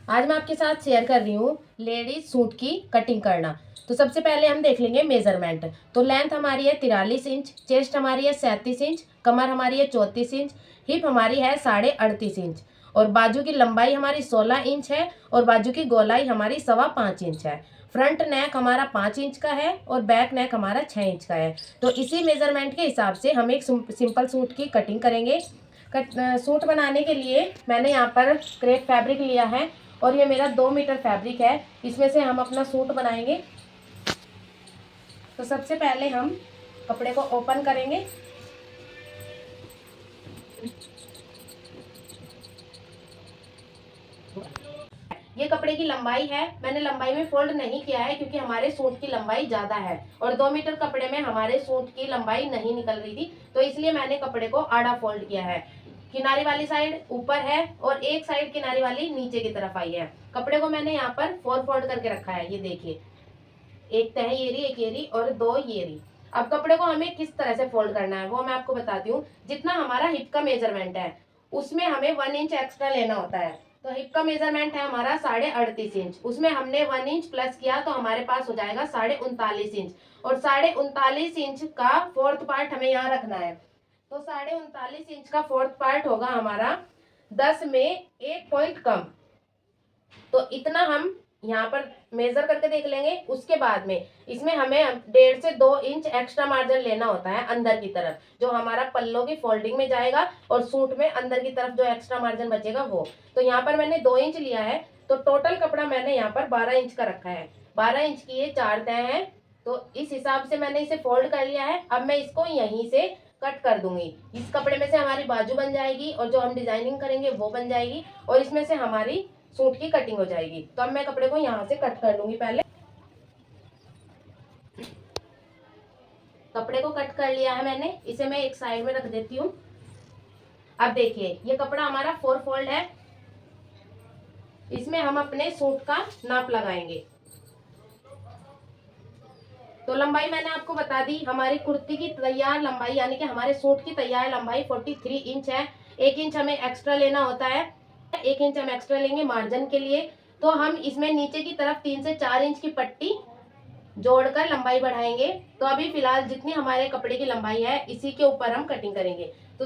आज मैं आपके साथ शेयर कर रही हूँ लेडीज सूट की कटिंग करना। तो सबसे पहले हम देख लेंगे मेजरमेंट। तो लेंथ हमारी है 43 इंच, चेस्ट हमारी है 37 इंच, कमर हमारी है 34 इंच, हिप हमारी है 38.5 इंच और बाजू की लंबाई हमारी 16 इंच है और बाजू की गोलाई हमारी 5.25 इंच है। फ्रंट नेक हमारा 5 इंच का है और बैक नेक हमारा 6 इंच का है। तो इसी मेजरमेंट के हिसाब से हम एक सिंपल सूट की कटिंग करेंगे। सूट बनाने के लिए मैंने यहाँ पर क्रेप फैब्रिक लिया है और ये मेरा 2 मीटर फैब्रिक है। इसमें से हम अपना सूट बनाएंगे। तो सबसे पहले हम कपड़े को ओपन करेंगे। ये कपड़े की लंबाई है, मैंने लंबाई में फोल्ड नहीं किया है क्योंकि हमारे सूट की लंबाई ज़्यादा है और 2 मीटर कपड़े में हमारे सूट की लंबाई नहीं निकल रही थी, तो इसलिए मैंने कपड़े को आधा फोल्ड किया है। किनारी वाली साइड ऊपर है और एक साइड किनारी वाली नीचे की तरफ आई है। कपड़े को मैंने यहाँ पर 4 फोल्ड करके रखा है, ये देखिए, एक तह येरी, एक येरी और 2 येरी। अब कपड़े को हमें किस तरह से फोल्ड करना है वो मैं आपको बताती हूँ। जितना हमारा हिप का मेजरमेंट है उसमें हमें 1 इंच एक्स्ट्रा लेना होता है। तो हिप का मेजरमेंट है हमारा 38.5 इंच, उसमें हमने 1 इंच प्लस किया तो हमारे पास हो जाएगा 39.5 इंच और 39.5 इंच का फोर्थ पार्ट हमें यहाँ रखना है। तो 39.5 इंच का फोर्थ पार्ट होगा हमारा 10 में 1 पॉइंट कम। तो इतना हम यहाँ पर मेजर करके देख लेंगे। उसके बाद में इसमें हमें 1.5 से 2 इंच एक्स्ट्रा मार्जिन लेना होता है अंदर की तरफ, जो हमारा पल्लों की फोल्डिंग में जाएगा और सूट में अंदर की तरफ जो एक्स्ट्रा मार्जिन बचेगा वो। तो यहाँ पर मैंने 2 इंच लिया है। तो टोटल कपड़ा मैंने यहाँ पर 12 इंच का रखा है। 12 इंच की ये 4 तह है। तो इस हिसाब से मैंने इसे फोल्ड कर लिया है। अब मैं इसको यहीं से कट कर दूंगी। इस कपड़े में से हमारी बाजू बन जाएगी और जो हम डिजाइनिंग करेंगे वो बन जाएगी और इसमें से हमारी सूट की कटिंग हो जाएगी। तो अब मैं कपड़े को यहाँ से कट कर लूंगी। पहले कपड़े को कट कर लिया है मैंने, इसे मैं एक साइड में रख देती हूँ। अब देखिए, ये कपड़ा हमारा 4 फोल्ड है। इसमें हम अपने सूट का नाप लगाएंगे। तो लंबाई मैंने आपको बता दी। हमारी कुर्ती की तैयार लंबाई यानी कि हमारे सूट की तैयार लंबाई 43 इंच है। 1 इंच हमें एक्स्ट्रा लेना होता है। 1 इंच हम एक्स्ट्रा लेंगे मार्जिन के लिए। तो हम इसमें नीचे की तरफ 3 से 4 इंच की पट्टी जोड़कर लंबाई बढ़ाएंगे। तो अभी फिलहाल जितनी हमारे कपड़े की लंबाई है इसी के ऊपर हम कटिंग करेंगे। तो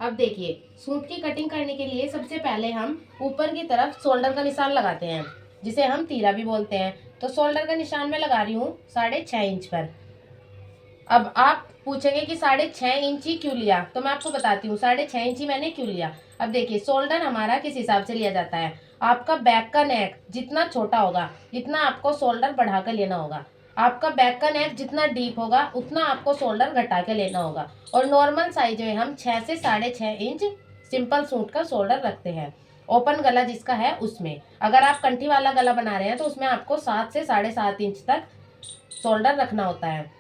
अब देखिए, सूट की कटिंग करने के लिए सबसे पहले हम ऊपर की तरफ शोल्डर का निशान लगाते हैं, जिसे हम तीरा भी बोलते हैं। तो शोल्डर का निशान मैं लगा रही हूँ 6.5 इंच पर। अब आप पूछेंगे कि 6.5 इंच ही क्यों लिया, तो मैं आपको बताती हूँ 6.5 इंच ही मैंने क्यों लिया। अब देखिए, शोल्डर हमारा किस हिसाब से लिया जाता है। आपका बैक का नेक जितना छोटा होगा इतना आपको शोल्डर बढ़ा कर लेना होगा। आपका बैक का नेक जितना डीप होगा उतना आपको शोल्डर घटा के लेना होगा। और नॉर्मल साइज में हम 6 से 6.5 इंच सिंपल सूट का शोल्डर रखते हैं। ओपन गला जिसका है उसमें, अगर आप कंठी वाला गला बना रहे हैं तो उसमें आपको 7 से 7.5 इंच तक शोल्डर रखना होता है।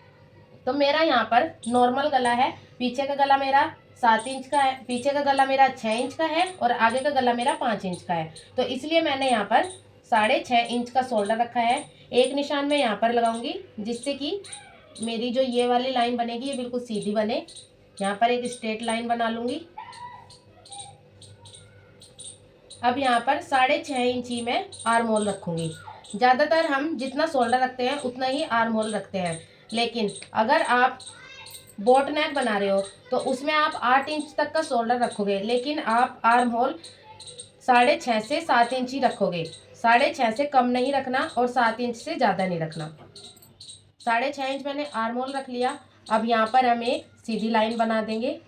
तो मेरा यहाँ पर नॉर्मल गला है। पीछे का गला मेरा 7 इंच का है, पीछे का गला मेरा 6 इंच का है और आगे का गला मेरा 5 इंच का है। तो इसलिए मैंने यहाँ पर 6.5 इंच का शोल्डर रखा है। एक निशान मैं यहाँ पर लगाऊंगी जिससे कि मेरी जो ये वाली लाइन बनेगी ये बिल्कुल सीधी बने। यहाँ पर एक स्ट्रेट लाइन बना लूंगी। अब यहाँ पर 6.5 इंच ही मैं आर्म होल रखूंगी। ज़्यादातर हम जितना शोल्डर रखते हैं उतना ही आर्म होल रखते हैं, लेकिन अगर आप बोट नेक बना रहे हो तो उसमें आप 8 इंच तक का शोल्डर रखोगे, लेकिन आप आर्म होल 6.5 से 7 इंच ही रखोगे। 6.5 से कम नहीं रखना और 7 इंच से ज़्यादा नहीं रखना। 6.5 इंच मैंने आर्म होल रख लिया। अब यहाँ पर हम एक सीधी लाइन बना देंगे।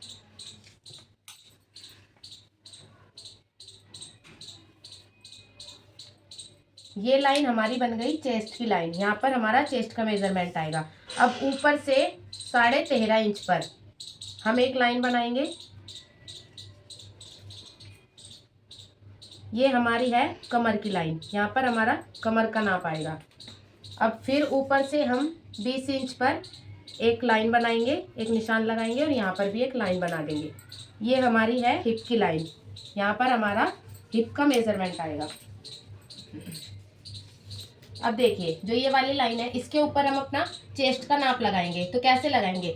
ये लाइन हमारी बन गई चेस्ट की लाइन। यहाँ पर हमारा चेस्ट का मेजरमेंट आएगा। अब ऊपर से 13.5 इंच पर हम एक लाइन बनाएंगे। ये हमारी है कमर की लाइन, यहाँ पर हमारा कमर का नाप आएगा। अब फिर ऊपर से हम 20 इंच पर एक लाइन बनाएंगे, एक निशान लगाएंगे और यहाँ पर भी एक लाइन बना देंगे। ये हमारी है हिप की लाइन, यहाँ पर हमारा हिप का मेजरमेंट आएगा। अब देखिए, जो ये वाली लाइन है इसके ऊपर हम अपना चेस्ट का नाप लगाएंगे। तो कैसे लगाएंगे,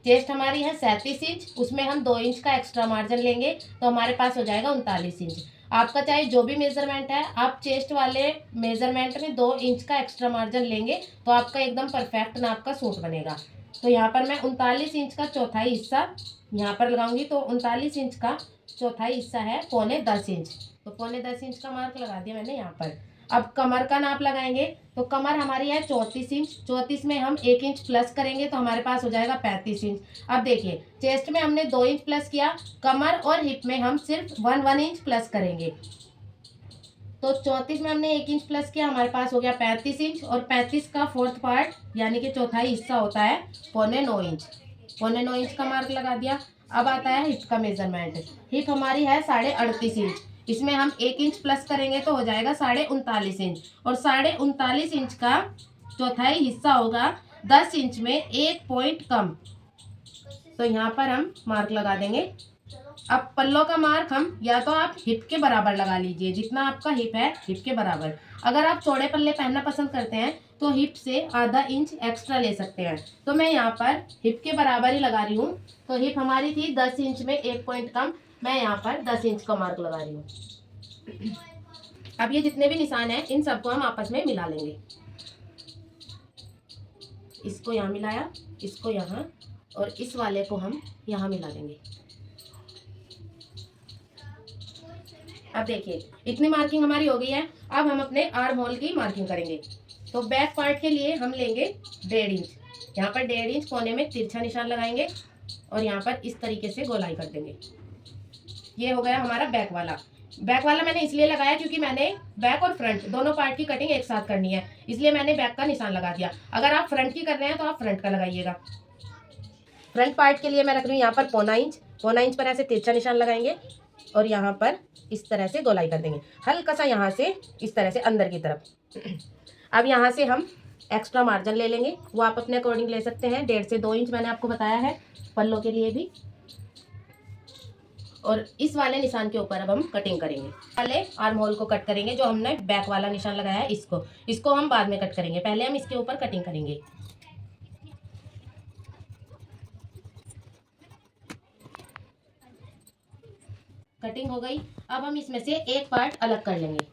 चेस्ट हमारी है 37 इंच, उसमें हम 2 इंच का एक्स्ट्रा मार्जिन लेंगे तो हमारे पास हो जाएगा 39 इंच। आपका चाहे जो भी मेजरमेंट है, आप चेस्ट वाले मेजरमेंट में 2 इंच का एक्स्ट्रा मार्जिन लेंगे तो आपका एकदम परफेक्ट नाप का सूट बनेगा। तो यहाँ पर मैं 39 इंच का चौथाई हिस्सा यहाँ पर लगाऊंगी। तो 39 इंच का चौथाई हिस्सा है 9.25 इंच। तो 9.25 इंच का मार्क लगा दिया मैंने यहाँ पर। अब कमर का नाप लगाएंगे। तो कमर हमारी है 34 इंच। 34 में हम 1 इंच प्लस करेंगे तो हमारे पास हो जाएगा 35 इंच। अब देखिए, चेस्ट में हमने 2 इंच प्लस किया, कमर और हिप में हम सिर्फ 1 इंच प्लस करेंगे। तो 34 में हमने 1 इंच प्लस किया, हमारे पास हो गया 35 इंच। और 35 का फोर्थ पार्ट यानी कि चौथाई हिस्सा होता है 9.25 इंच। 9.25 इंच का मार्क लगा दिया। अब आता है हिप का मेजरमेंट। हिप हमारी है 38.5 इंच। इसमें हम 1 इंच प्लस करेंगे तो हो जाएगा 39.5 इंच। और 39.5 इंच का चौथाई हिस्सा होगा 10 इंच में 1 पॉइंट कम। तो यहाँ पर हम मार्क लगा देंगे। अब पल्लों का मार्क हम या तो आप हिप के बराबर लगा लीजिए, जितना आपका हिप है हिप के बराबर। अगर आप चौड़े पल्ले पहनना पसंद करते हैं तो हिप से आधा इंच एक्स्ट्रा ले सकते हैं। तो मैं यहाँ पर हिप के बराबर ही लगा रही हूँ। तो हिप हमारी थी 10 इंच में 1 पॉइंट कम, मैं यहाँ पर 10 इंच का मार्क लगा रही हूँ। अब ये जितने भी निशान हैं इन सबको हम आपस में मिला लेंगे। इसको यहाँ मिलाया, इसको यहाँ, और इस वाले को हम यहाँ मिला देंगे। अब देखिए, इतनी मार्किंग हमारी हो गई है। अब हम अपने आर्म होल की मार्किंग करेंगे। तो बैक पार्ट के लिए हम लेंगे 1.5 इंच। यहाँ पर 1.5 इंच कोने में तिरछा निशान लगाएंगे और यहाँ पर इस तरीके से गोलाई कर देंगे। ये हो गया हमारा बैक वाला। बैक वाला मैंने इसलिए लगाया क्योंकि मैंने बैक और फ्रंट दोनों पार्ट की कटिंग एक साथ करनी है, इसलिए मैंने बैक का निशान लगा दिया। अगर आप फ्रंट की कर रहे हैं तो आप फ्रंट का लगाइएगा। फ्रंट पार्ट के लिए मैं रख रही हूँ यहाँ पर 0.25 इंच। 0.25 इंच पर ऐसे तिरछा निशान लगाएंगे और यहाँ पर इस तरह से गोलाई कर देंगे, हल्का सा यहाँ से इस तरह से अंदर की तरफ। अब यहाँ से हम एक्स्ट्रा मार्जिन ले लेंगे, वो आप अपने अकॉर्डिंग ले सकते हैं। 1.5 से 2 इंच मैंने आपको बताया है पल्लों के लिए भी। और इस वाले निशान के ऊपर अब हम कटिंग करेंगे। पहले आर्म होल को कट करेंगे, जो हमने बैक वाला निशान लगाया है इसको हम बाद में कट करेंगे, पहले हम इसके ऊपर कटिंग करेंगे। कटिंग हो गई। अब हम इसमें से एक पार्ट अलग कर लेंगे।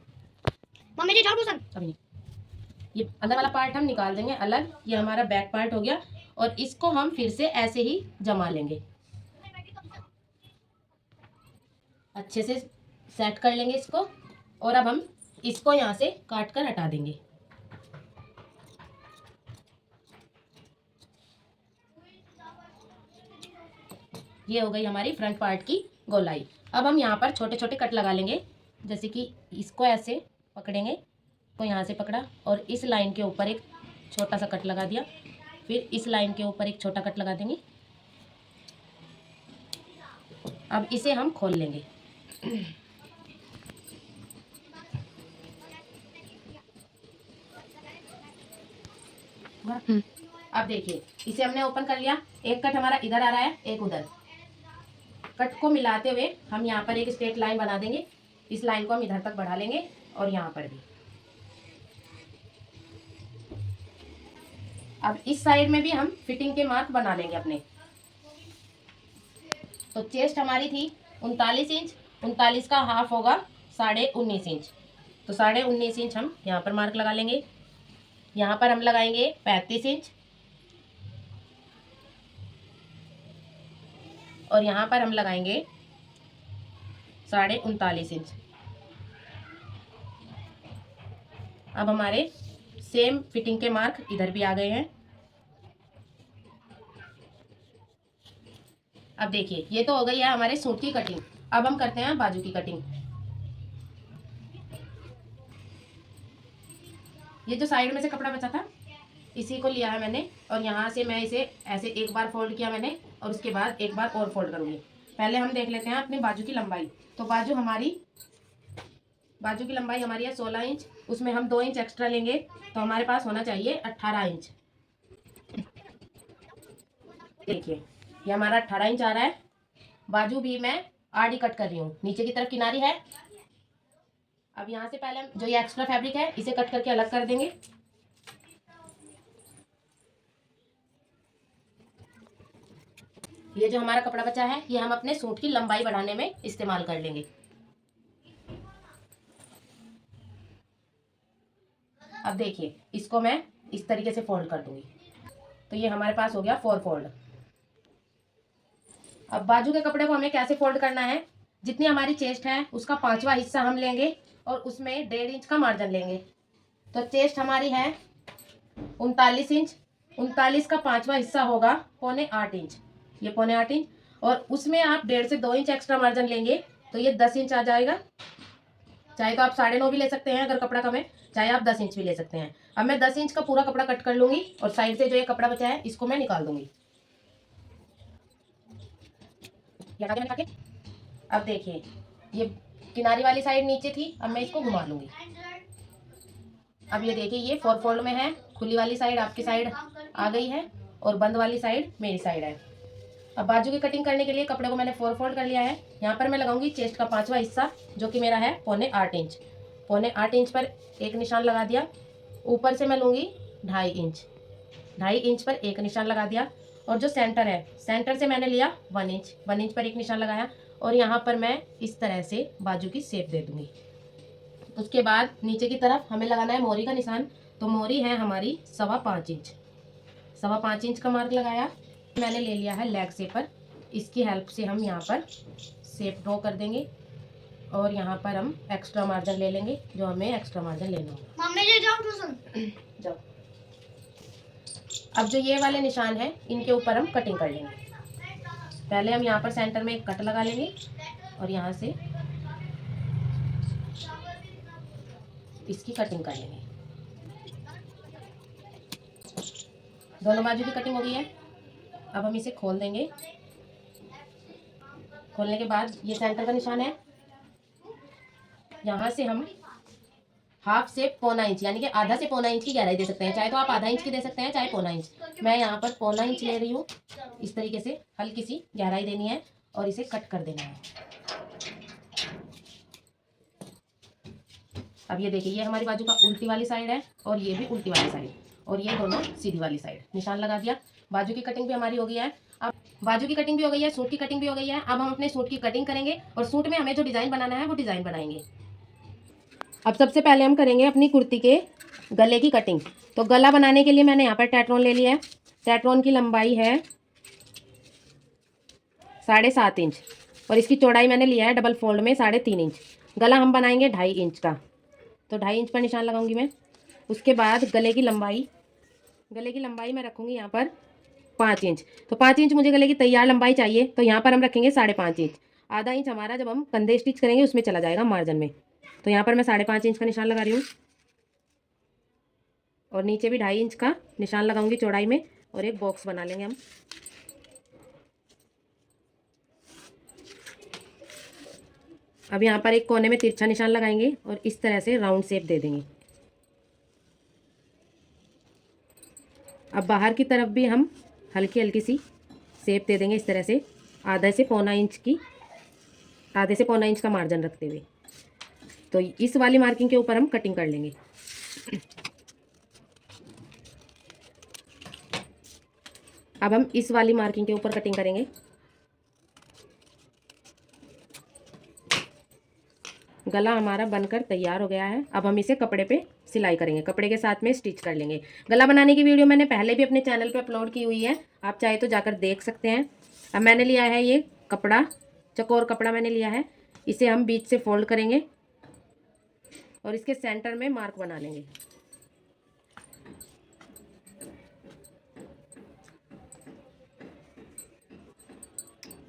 मम्मी जी झाड़ू सन अभी नहीं, ये अंदर वाला पार्ट हम निकाल देंगे अलग। ये हमारा बैक पार्ट हो गया और इसको हम फिर से ऐसे ही जमा लेंगे, अच्छे से सेट कर लेंगे इसको। और अब हम इसको यहाँ से काट कर हटा देंगे। ये हो गई हमारी फ्रंट पार्ट की गोलाई। अब हम यहाँ पर छोटे छोटे कट लगा लेंगे, जैसे कि इसको ऐसे पकड़ेंगे, तो यहाँ से पकड़ा और इस लाइन के ऊपर एक छोटा सा कट लगा दिया, फिर इस लाइन के ऊपर एक छोटा कट लगा देंगे। अब इसे हम खोल लेंगे। अब देखिए, इसे हमने ओपन कर लिया। एक कट हमारा इधर आ रहा है, एक उधर। कट को मिलाते हुए हम यहाँ पर एक स्ट्रेट लाइन बना देंगे। इस लाइन को हम इधर तक बढ़ा लेंगे और यहाँ पर भी। अब इस साइड में भी हम फिटिंग के मार्क बना लेंगे अपने। तो चेस्ट हमारी थी 39 इंच, 39 का हाफ होगा 19.5 इंच। तो 19.5 इंच हम यहाँ पर मार्क लगा लेंगे। यहाँ पर हम लगाएंगे 35 इंच और यहाँ पर हम लगाएंगे 39.5 इंच। अब हमारे सेम फिटिंग के मार्क इधर भी आ गए हैं। अब देखिए, ये तो हो गई है हमारे सूट की कटिंग। अब हम करते हैं बाजू की कटिंग। ये जो साइड में से कपड़ा बचा था इसी को लिया है मैंने और यहाँ से मैं इसे ऐसे एक बार फोल्ड किया मैंने और उसके बाद एक बार और फोल्ड करूँगी। पहले हम देख लेते हैं अपनी बाजू की लंबाई। तो बाजू की लंबाई हमारी है 16 इंच, उसमें हम 2 इंच एक्स्ट्रा लेंगे तो हमारे पास होना चाहिए 18 इंच। देखिए, ये हमारा 18 इंच आ रहा है। बाजू भी मैं आड़ी कट कर रही हूँ, नीचे की तरफ किनारी है। अब यहाँ से पहले हम जो ये एक्स्ट्रा फैब्रिक है इसे कट करके अलग कर देंगे। ये जो हमारा कपड़ा बचा है ये हम अपने सूट की लंबाई बढ़ाने में इस्तेमाल कर लेंगे। अब देखिए इसको मैं इस तरीके से फोल्ड कर दूंगी, तो ये हमारे पास हो गया 4 फोल्ड। अब बाजू के कपड़े को हमें कैसे फोल्ड करना है, जितनी हमारी चेस्ट है उसका 5वां हिस्सा हम लेंगे और उसमें 1.5 इंच का मार्जिन लेंगे। तो चेस्ट हमारी है 39 इंच, 39 का 5वां हिस्सा होगा 7.25 इंच, ये 7.25 इंच, और उसमें आप 1.5 से 2 इंच एक्स्ट्रा मार्जिन लेंगे तो ये 10 इंच आ जाएगा। चाहे तो आप 9.5 भी ले सकते हैं अगर कपड़ा कम है, चाहे आप 10 इंच भी ले सकते हैं। अब मैं 10 इंच का पूरा कपड़ा कट कर लूंगी और साइड से जो ये कपड़ा बचा है इसको मैं निकाल दूंगी। अब देखिए ये किनारी वाली साइड नीचे थी, अब मैं इसको घुमा लूंगी। अब ये देखिए ये 4 फोल्ड में है, खुली वाली साइड आपकी साइड आ गई है और बंद वाली साइड मेरी साइड है। अब बाजू की कटिंग करने के लिए कपड़े को मैंने 4 फोल्ड कर लिया है। यहाँ पर मैं लगाऊंगी चेस्ट का 5वां हिस्सा जो कि मेरा है 7.25 इंच। 7.25 इंच पर एक निशान लगा दिया, ऊपर से मैं लूँगी 2.5 इंच, 2.5 इंच पर एक निशान लगा दिया, और जो सेंटर है सेंटर से मैंने लिया 1 इंच, 1 इंच पर एक निशान लगाया, और यहाँ पर मैं इस तरह से बाजू की शेप दे दूँगी। उसके बाद नीचे की तरफ हमें लगाना है मोरी का निशान, तो मोरी है हमारी 5.25 इंच, 5.25 इंच का मार्क लगाया। मैंने ले लिया है लेग शेपर, इसकी हेल्प से हम यहाँ पर शेप ड्रॉ कर देंगे और यहाँ पर हम एक्स्ट्रा मार्जिन ले लेंगे जो हमें एक्स्ट्रा मार्जिन लेना होगा। मम्मी जी जाओ ट्यूशन जाओ। अब जो ये वाले निशान हैं इनके ऊपर हम कटिंग कर लेंगे। पहले हम यहाँ पर सेंटर में एक कट लगा लेंगे और यहाँ से इसकी कटिंग कर लेंगे। दोनों बाजू की कटिंग हो गई है। अब हम इसे खोल देंगे। खोलने के बाद ये सेंटर का निशान है, यहाँ से हम हाफ से 1.25 इंच यानी कि आधा से 1.25 इंच की गहराई दे सकते हैं, चाहे तो आप आधा इंच की दे सकते हैं चाहे 1.25 इंच। मैं यहाँ पर 1.25 इंच ले रही हूँ। इस तरीके से हल्की सी गहराई देनी है और इसे कट कर देना है। अब ये देखिए ये हमारी बाजू का उल्टी वाली साइड है और ये भी उल्टी वाली साइड, और ये दोनों सीधी वाली साइड। निशान लगा दिया। बाजू की कटिंग भी हमारी हो गई है। अब बाजू की कटिंग भी हो गई है, सूट की कटिंग भी हो गई है। अब हम अपने सूट की कटिंग करेंगे और सूट में हमें जो डिज़ाइन बनाना है वो डिज़ाइन बनाएंगे। अब सबसे पहले हम करेंगे अपनी कुर्ती के गले की कटिंग। तो गला बनाने के लिए मैंने यहाँ पर टेट्रॉन ले लिया है। टेट्रॉन की लंबाई है 7.5 इंच और इसकी चौड़ाई मैंने लिया है डबल फोल्ड में 3.5 इंच। गला हम बनाएंगे 2.5 इंच का, तो 2.5 इंच पर निशान लगाऊंगी मैं। उसके बाद गले की लंबाई मैं रखूंगी यहाँ पर 5 इंच। तो 5 इंच मुझे गले की तैयार लंबाई चाहिए, तो यहाँ पर हम रखेंगे 5.5 इंच। आधा इंच हमारा जब हम कंधे स्टिच करेंगे उसमें चला जाएगा मार्जिन में। तो यहाँ पर मैं 5.5 इंच का निशान लगा रही हूँ और नीचे भी 2.5 इंच का निशान लगाऊंगी चौड़ाई में, और एक बॉक्स बना लेंगे हम। अब यहाँ पर एक कोने में तिरछा निशान लगाएंगे और इस तरह से राउंड शेप दे देंगे। अब बाहर की तरफ भी हम हल्की हल्की सी शेप दे देंगे इस तरह से, आधे से 1.25 इंच का मार्जिन रखते हुए। तो इस वाली मार्किंग के ऊपर हम कटिंग कर लेंगे। अब हम इस वाली मार्किंग के ऊपर कटिंग करेंगे। गला हमारा बनकर तैयार हो गया है। अब हम इसे कपड़े पे सिलाई करेंगे, कपड़े के साथ में स्टिच कर लेंगे। गला बनाने की वीडियो मैंने पहले भी अपने चैनल पे अपलोड की हुई है, आप चाहे तो जाकर देख सकते हैं। अब मैंने लिया है ये कपड़ा, चकोर कपड़ा मैंने लिया है, इसे हम बीच से फोल्ड करेंगे और इसके सेंटर में मार्क बना लेंगे।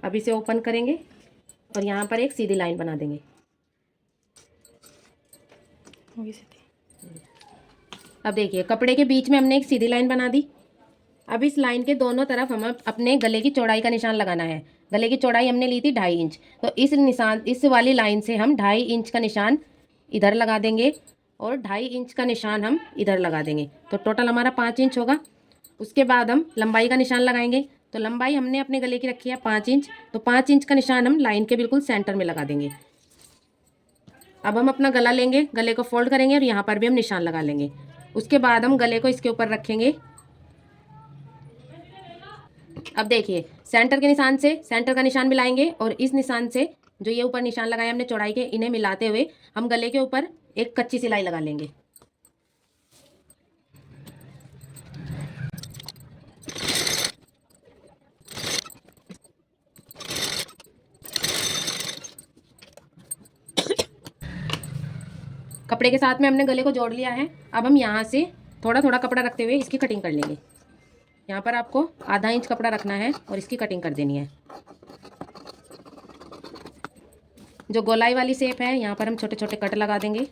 अब इसे ओपन करेंगे और यहाँ पर एक सीधी लाइन बना देंगे। अब देखिए कपड़े के बीच में हमने एक सीधी लाइन बना दी। अब इस लाइन के दोनों तरफ हम अपने गले की चौड़ाई का निशान लगाना है। गले की चौड़ाई हमने ली थी 2.5 इंच, तो इस वाली लाइन से हम 2.5 इंच का निशान इधर लगा देंगे और 2.5 इंच का निशान हम इधर लगा देंगे, तो टोटल हमारा 5 इंच होगा। उसके बाद हम लंबाई का निशान लगाएंगे। तो लंबाई हमने अपने गले की रखी है 5 इंच, तो 5 इंच का निशान हम लाइन के बिल्कुल सेंटर में लगा देंगे। अब हम अपना गला लेंगे, गले को फोल्ड करेंगे और यहाँ पर भी हम निशान लगा लेंगे। उसके बाद हम गले को इसके ऊपर रखेंगे। अब देखिए सेंटर का निशान मिलाएंगे और इस निशान से जो ये ऊपर निशान लगाए हमने चौड़ाई के, इन्हें मिलाते हुए हम गले के ऊपर एक कच्ची सिलाई लगा लेंगे। कपड़े के साथ में हमने गले को जोड़ लिया है। अब हम यहाँ से थोड़ा थोड़ा कपड़ा रखते हुए इसकी कटिंग कर लेंगे। यहाँ पर आपको आधा इंच कपड़ा रखना है और इसकी कटिंग कर देनी है। जो गोलाई वाली शेप है यहाँ पर हम छोटे छोटे कट लगा देंगे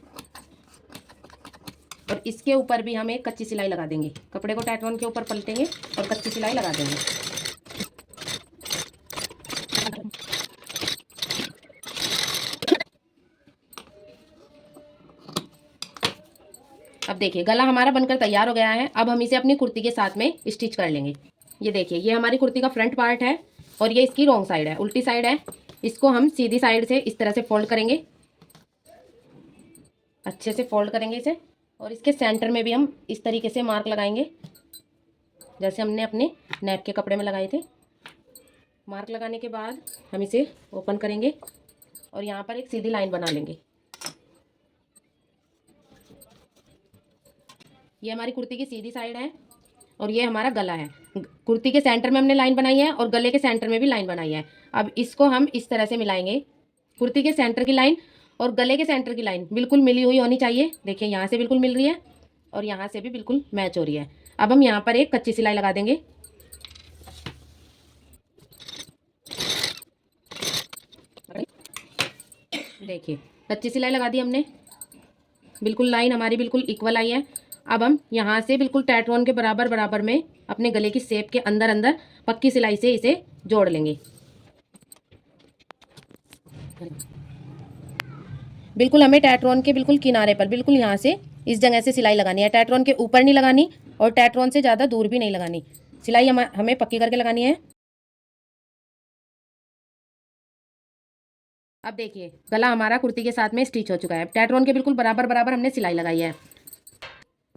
और इसके ऊपर भी हम एक कच्ची सिलाई लगा देंगे। कपड़े को टैटवन के ऊपर पलटेंगे और कच्ची सिलाई लगा देंगे। अब देखिए गला हमारा बनकर तैयार हो गया है। अब हम इसे अपनी कुर्ती के साथ में स्टिच कर लेंगे। ये देखिए ये हमारी कुर्ती का फ्रंट पार्ट है और ये इसकी रॉन्ग साइड है, उल्टी साइड है। इसको हम सीधी साइड से इस तरह से फोल्ड करेंगे, अच्छे से फोल्ड करेंगे इसे और इसके सेंटर में भी हम इस तरीके से मार्क लगाएंगे जैसे हमने अपने नेक के कपड़े में लगाए थे। मार्क लगाने के बाद हम इसे ओपन करेंगे और यहाँ पर एक सीधी लाइन बना लेंगे। ये हमारी कुर्ती की सीधी साइड है और ये हमारा गला है। कुर्ती के सेंटर में हमने लाइन बनाई है और गले के सेंटर में भी लाइन बनाई है। अब इसको हम इस तरह से मिलाएंगे। कुर्ती के सेंटर की लाइन और गले के सेंटर की लाइन बिल्कुल मिली हुई होनी चाहिए। देखिए यहाँ से बिल्कुल मिल रही है और यहाँ से भी बिल्कुल मैच हो रही है। अब हम यहाँ पर एक कच्ची सिलाई लगा देंगे। देखिए कच्ची सिलाई लगा दी हमने, बिल्कुल लाइन हमारी बिल्कुल इक्वल आई है। अब हम यहाँ से बिल्कुल टैटवन के बराबर बराबर में अपने गले की शेप के अंदर अंदर पक्की सिलाई से इसे जोड़ लेंगे। बिल्कुल हमें टैटवन के बिल्कुल किनारे पर बिल्कुल यहाँ से इस जगह से सिलाई लगानी है। टैटवन के ऊपर नहीं लगानी और टैटवन से ज़्यादा दूर भी नहीं लगानी। सिलाई हमें पक्की करके लगानी है। अब देखिए गला हमारा कुर्ती के साथ में स्टिच हो चुका है। टैटवन के बिल्कुल बराबर बराबर हमने सिलाई लगाई है।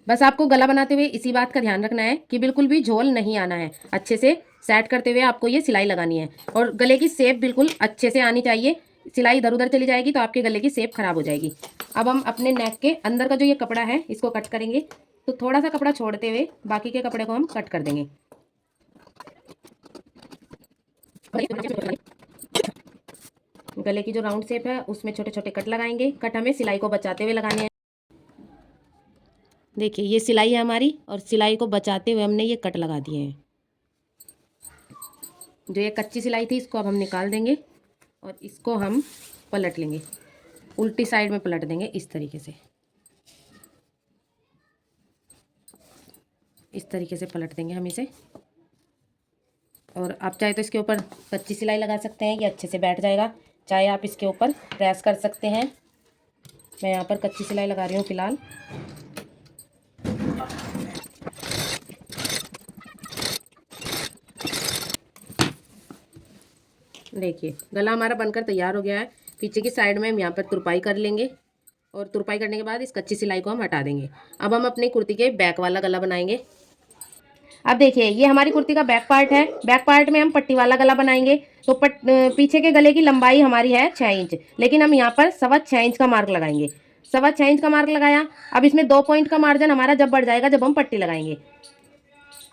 बस आपको गला बनाते हुए इसी बात का ध्यान रखना है कि बिल्कुल भी झोल नहीं आना है। अच्छे से सेट करते हुए आपको ये सिलाई लगानी है और गले की शेप बिल्कुल अच्छे से आनी चाहिए। सिलाई इधर उधर चली जाएगी तो आपके गले की शेप खराब हो जाएगी। अब हम अपने नेक के अंदर का जो ये कपड़ा है इसको कट करेंगे। तो थोड़ा सा कपड़ा छोड़ते हुए बाकी के कपड़े को हम कट कर देंगे। गले की जो राउंड शेप है उसमें छोटे छोटे कट लगाएंगे। कट हमें सिलाई को बचाते हुए लगाने हैं। देखिए ये सिलाई है हमारी और सिलाई को बचाते हुए हमने ये कट लगा दिए हैं। जो ये कच्ची सिलाई थी इसको अब हम निकाल देंगे और इसको हम पलट लेंगे, उल्टी साइड में पलट देंगे इस तरीके से। इस तरीके से पलट देंगे हम इसे और आप चाहे तो इसके ऊपर कच्ची सिलाई लगा सकते हैं, ये अच्छे से बैठ जाएगा। चाहे आप इसके ऊपर प्रेस कर सकते हैं। मैं यहाँ पर कच्ची सिलाई लगा रही हूँ फिलहाल। देखिए गला हमारा बनकर तैयार हो गया है। पीछे की साइड में हम यहाँ पर तुरपाई कर लेंगे और तुरपाई करने के बाद इस कच्ची सिलाई को हम हटा देंगे। अब हम अपनी कुर्ती के बैक वाला गला बनाएंगे। अब देखिए ये हमारी कुर्ती का बैक पार्ट है। बैक पार्ट में हम पट्टी वाला गला बनाएंगे। तो पीछे के गले की लंबाई हमारी है 6 इंच, लेकिन हम यहाँ पर 6.25 इंच का मार्क लगाएंगे। 6.25 इंच का मार्क लगाया। अब इसमें 2 पॉइंट का मार्जिन हमारा जब बढ़ जाएगा जब हम पट्टी लगाएंगे।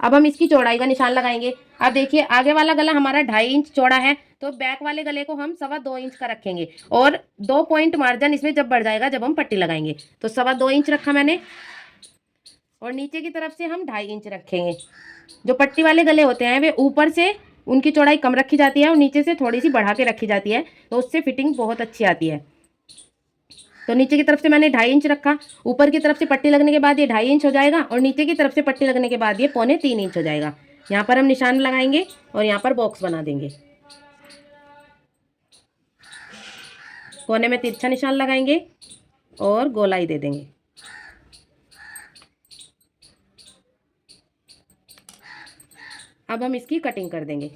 अब हम इसकी चौड़ाई का निशान लगाएंगे। अब देखिए आगे वाला गला हमारा 2.5 इंच चौड़ा है तो बैक वाले गले को हम 2.25 इंच का रखेंगे और 2 पॉइंट मार्जिन इसमें जब बढ़ जाएगा जब हम पट्टी लगाएंगे। तो 2.25 इंच रखा मैंने और नीचे की तरफ से हम 2.5 इंच रखेंगे। जो पट्टी वाले गले होते हैं वे ऊपर से उनकी चौड़ाई कम रखी जाती है और नीचे से थोड़ी सी बढ़ा के रखी जाती है, तो उससे फिटिंग बहुत अच्छी आती है। तो नीचे की तरफ से मैंने 2.5 इंच रखा। ऊपर की तरफ से पट्टी लगने के बाद ये 2.5 इंच हो जाएगा और नीचे की तरफ से पट्टी लगने के बाद ये 2.25 इंच हो जाएगा। यहाँ पर हम निशान लगाएंगे और यहाँ पर बॉक्स बना देंगे। कोने में तिरछा निशान लगाएंगे और गोलाई दे देंगे। अब हम इसकी कटिंग कर देंगे।